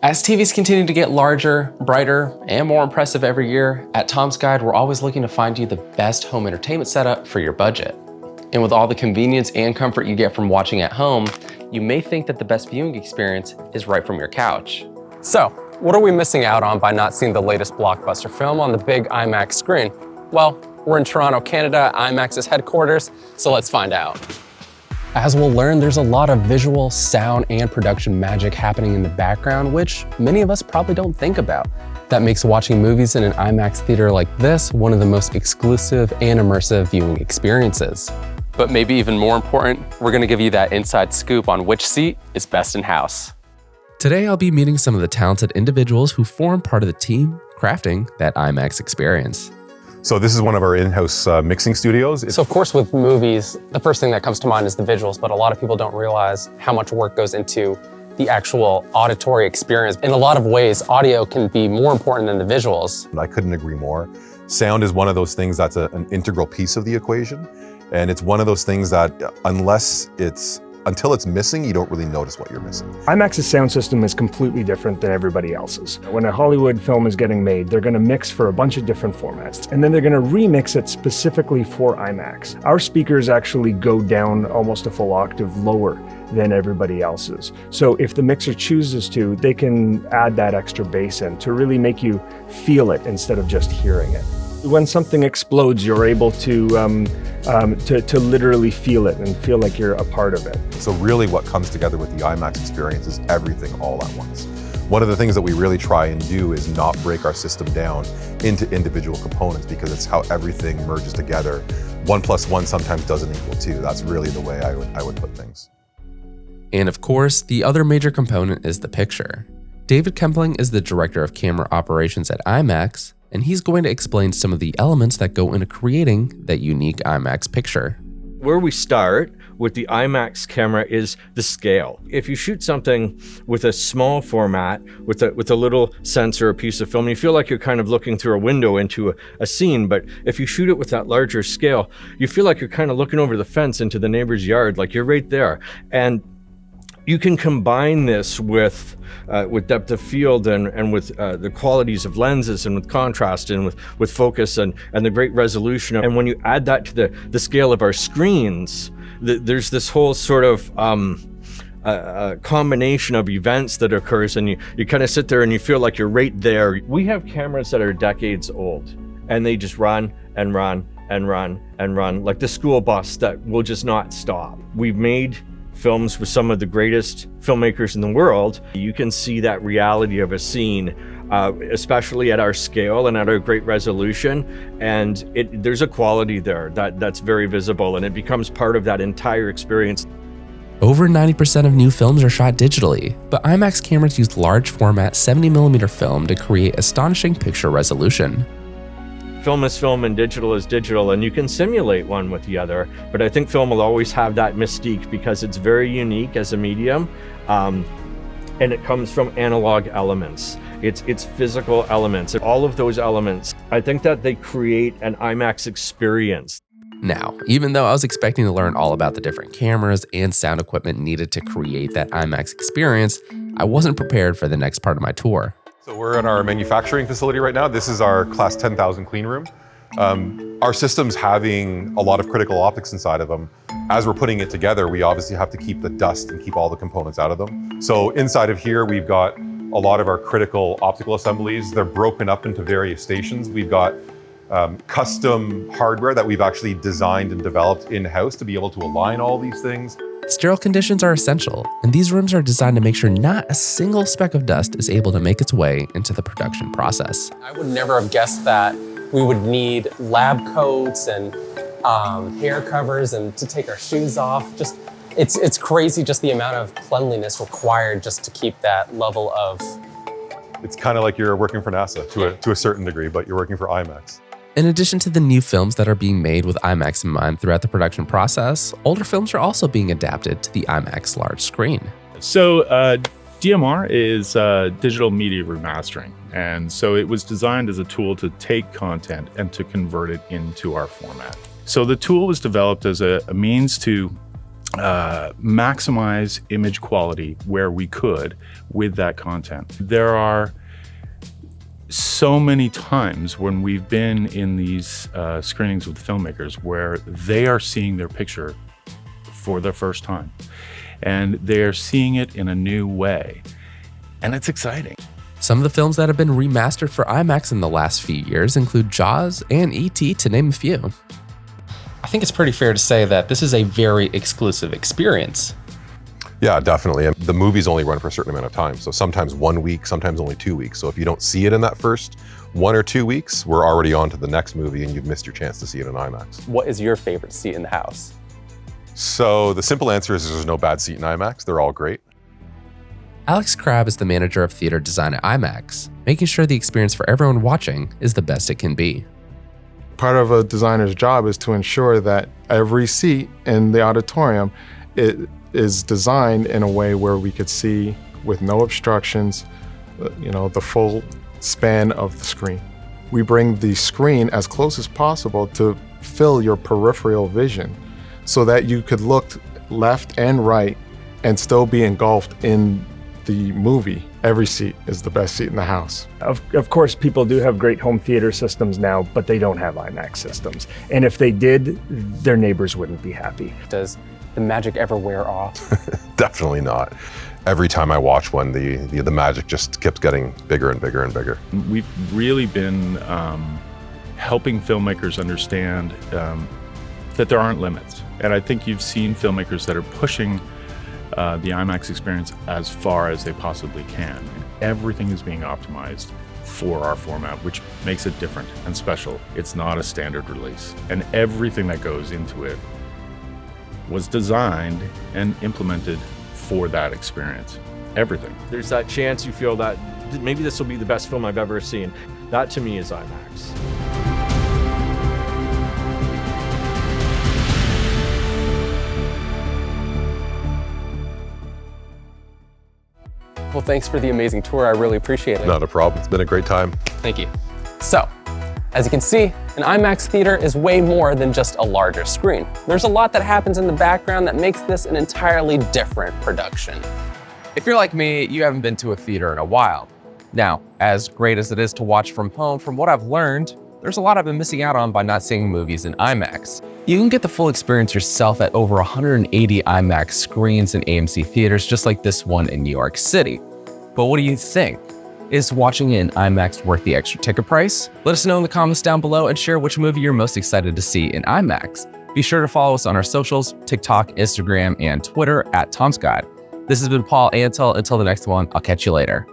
As TVs continue to get larger, brighter, and more impressive every year, at Tom's Guide, we're always looking to find you the best home entertainment setup for your budget. And with all the convenience and comfort you get from watching at home, you may think that the best viewing experience is right from your couch. So, what are we missing out on by not seeing the latest blockbuster film on the big IMAX screen? Well, we're in Toronto, Canada, IMAX's headquarters, so let's find out. As we'll learn, there's a lot of visual, sound, and production magic happening in the background, which many of us probably don't think about. That makes watching movies in an IMAX theater like this one of the most exclusive and immersive viewing experiences. But maybe even more important, we're gonna give you that inside scoop on which seat is best in house. Today, I'll be meeting some of the talented individuals who form part of the team crafting that IMAX experience. So this is one of our in-house mixing studios. So of course with movies, the first thing that comes to mind is the visuals, but a lot of people don't realize how much work goes into the actual auditory experience. In a lot of ways, audio can be more important than the visuals. I couldn't agree more. Sound is one of those things that's an integral piece of the equation. And it's one of those things that until it's missing, you don't really notice what you're missing. IMAX's sound system is completely different than everybody else's. When a Hollywood film is getting made, they're going to mix for a bunch of different formats, and then they're going to remix it specifically for IMAX. Our speakers actually go down almost a full octave lower than everybody else's. So if the mixer chooses to, they can add that extra bass in to really make you feel it instead of just hearing it. When something explodes, you're able to literally feel it and feel like you're a part of it. So really what comes together with the IMAX experience is everything all at once. One of the things that we really try and do is not break our system down into individual components, because it's how everything merges together. 1 + 1 sometimes doesn't equal 2. That's really the way I would put things. And of course, the other major component is the picture. David Kempling is the director of camera operations at IMAX, and he's going to explain some of the elements that go into creating that unique IMAX picture. Where we start with the IMAX camera is the scale. If you shoot something with a small format, with a little sensor, a piece of film, you feel like you're kind of looking through a window into a scene. But if you shoot it with that larger scale, you feel like you're kind of looking over the fence into the neighbor's yard, like you're right there. And you can combine this with depth of field and with the qualities of lenses and with contrast and with focus and the great resolution. And when you add that to the scale of our screens, there's this whole sort of combination of events that occurs, and you kind of sit there and you feel like you're right there. We have cameras that are decades old, and they just run and run and run and run like the school bus that will just not stop. We've made films with some of the greatest filmmakers in the world. You can see that reality of a scene, especially at our scale and at our great resolution, and there's a quality there that's very visible, and it becomes part of that entire experience. Over 90% of new films are shot digitally, but IMAX cameras use large format 70mm film to create astonishing picture resolution. Film is film and digital is digital, and you can simulate one with the other, but I think film will always have that mystique because it's very unique as a medium, and it comes from analog elements. It's physical elements. All of those elements, I think that they create an IMAX experience. Now, even though I was expecting to learn all about the different cameras and sound equipment needed to create that IMAX experience, I wasn't prepared for the next part of my tour. So we're in our manufacturing facility right now. This is our class 10,000 clean room. Our system's having a lot of critical optics inside of them. As we're putting it together, we obviously have to keep the dust and keep all the components out of them. So inside of here, we've got a lot of our critical optical assemblies. They're broken up into various stations. We've got custom hardware that we've actually designed and developed in-house to be able to align all these things. Sterile conditions are essential, and these rooms are designed to make sure not a single speck of dust is able to make its way into the production process. I would never have guessed that we would need lab coats and hair covers and to take our shoes off. It's crazy just the amount of cleanliness required just to keep that level of... It's kind of like you're working for NASA to a certain degree, but you're working for IMAX. In addition to the new films that are being made with IMAX in mind throughout the production process, older films are also being adapted to the IMAX large screen. So DMR is digital media remastering. And so it was designed as a tool to take content and to convert it into our format. So the tool was developed as a means to maximize image quality where we could with that content. There are so many times when we've been in these screenings with filmmakers where they are seeing their picture for the first time, and they're seeing it in a new way, and it's exciting. Some of the films that have been remastered for IMAX in the last few years include Jaws and E.T., to name a few. I think it's pretty fair to say that this is a very exclusive experience. Yeah, definitely. And the movies only run for a certain amount of time. So sometimes 1 week, sometimes only 2 weeks. So if you don't see it in that first 1 or 2 weeks, we're already on to the next movie and you've missed your chance to see it in IMAX. What is your favorite seat in the house? So the simple answer is there's no bad seat in IMAX. They're all great. Alex Crabb is the manager of theater design at IMAX, making sure the experience for everyone watching is the best it can be. Part of a designer's job is to ensure that every seat in the auditorium is designed in a way where we could see with no obstructions, the full span of the screen. We bring the screen as close as possible to fill your peripheral vision so that you could look left and right and still be engulfed in the movie. Every seat is the best seat in the house. Of course, people do have great home theater systems now, but they don't have IMAX systems. And if they did, their neighbors wouldn't be happy. Does the magic ever wear off? Definitely not. Every time I watch one, the magic just keeps getting bigger and bigger and bigger. We've really been helping filmmakers understand that there aren't limits. And I think you've seen filmmakers that are pushing the IMAX experience as far as they possibly can. Everything is being optimized for our format, which makes it different and special. It's not a standard release. And everything that goes into it was designed and implemented for that experience. Everything. There's that chance you feel that maybe this will be the best film I've ever seen. That to me is IMAX. Well, thanks for the amazing tour. I really appreciate it. Not a problem. It's been a great time. Thank you. So, as you can see, an IMAX theater is way more than just a larger screen. There's a lot that happens in the background that makes this an entirely different production. If you're like me, you haven't been to a theater in a while. Now, as great as it is to watch from home, from what I've learned, there's a lot I've been missing out on by not seeing movies in IMAX. You can get the full experience yourself at over 180 IMAX screens in AMC theaters, just like this one in New York City. But what do you think? Is watching it in IMAX worth the extra ticket price? Let us know in the comments down below and share which movie you're most excited to see in IMAX. Be sure to follow us on our socials, TikTok, Instagram, and Twitter @TomsGuide. This has been Paul Antle. Until the next one, I'll catch you later.